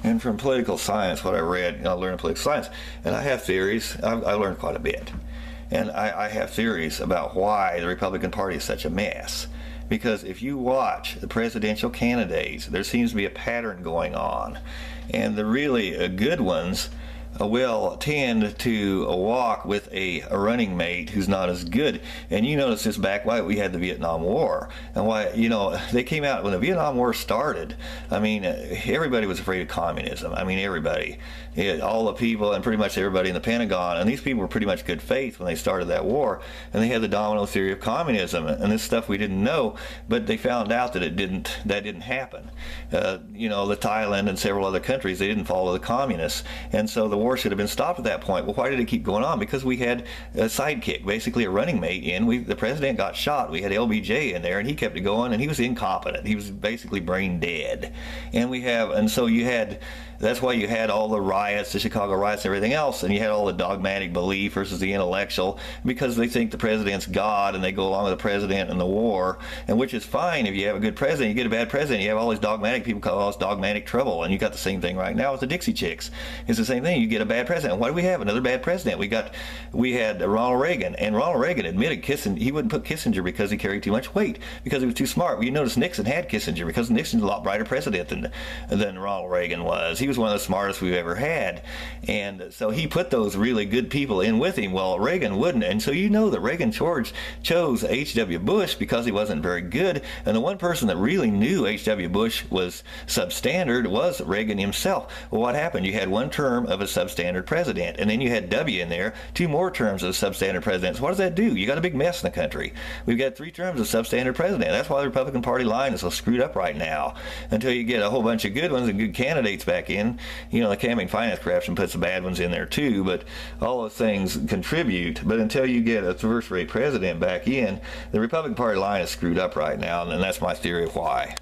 And from political science, what I read, I learned political science, and I have theories. I learned quite a bit. And I have theories about why the Republican Party is such a mess. Because if you watch the presidential candidates, there seems to be a pattern going on. And the really good ones will tend to walk with a running mate who's not as good. And you notice this back why we had the Vietnam War, and why, they came out when the Vietnam War started. I mean, everybody was afraid of communism. I mean, everybody, all the people and pretty much everybody in the Pentagon, and these people were pretty much good faith when they started that war, and they had the domino theory of communism, and this stuff we didn't know, but they found out that that didn't happen. The Thailand and several other countries, they didn't follow the communists, and so the war should have been stopped at that point. Well, why did it keep going on? Because we had a sidekick, basically a running mate the president got shot. We had LBJ in there, and he kept it going, and he was incompetent. He was basically brain dead. That's why you had all the riots, the Chicago riots, and everything else, and you had all the dogmatic belief versus the intellectual, because they think the president's God, and they go along with the president and the war, and which is fine if you have a good president. You get a bad president, you have all these dogmatic people call all this dogmatic trouble, and you got the same thing right now with the Dixie Chicks. It's the same thing. You get a bad president. Why do we have another bad president? We had Ronald Reagan, and Ronald Reagan admitted he wouldn't put Kissinger because he carried too much weight, because he was too smart. Well, you notice Nixon had Kissinger because Nixon's a lot brighter president than Ronald Reagan was. He was one of the smartest we've ever had, and so he put those really good people in with him. Well, Reagan wouldn't, and so that Reagan chose H.W. Bush because he wasn't very good, and the one person that really knew H.W. Bush was substandard was Reagan himself. Well, what happened? You had one term of a substandard president, and then you had W in there, 2 more terms of substandard presidents. What does that do? You got a big mess in the country. We've got 3 terms of substandard president. That's why the Republican Party line is so screwed up right now, until you get a whole bunch of good ones and good candidates back in. The campaign finance corruption puts the bad ones in there too, but all those things contribute. But until you get a first-rate president back in, the Republican Party line is screwed up right now, and that's my theory of why.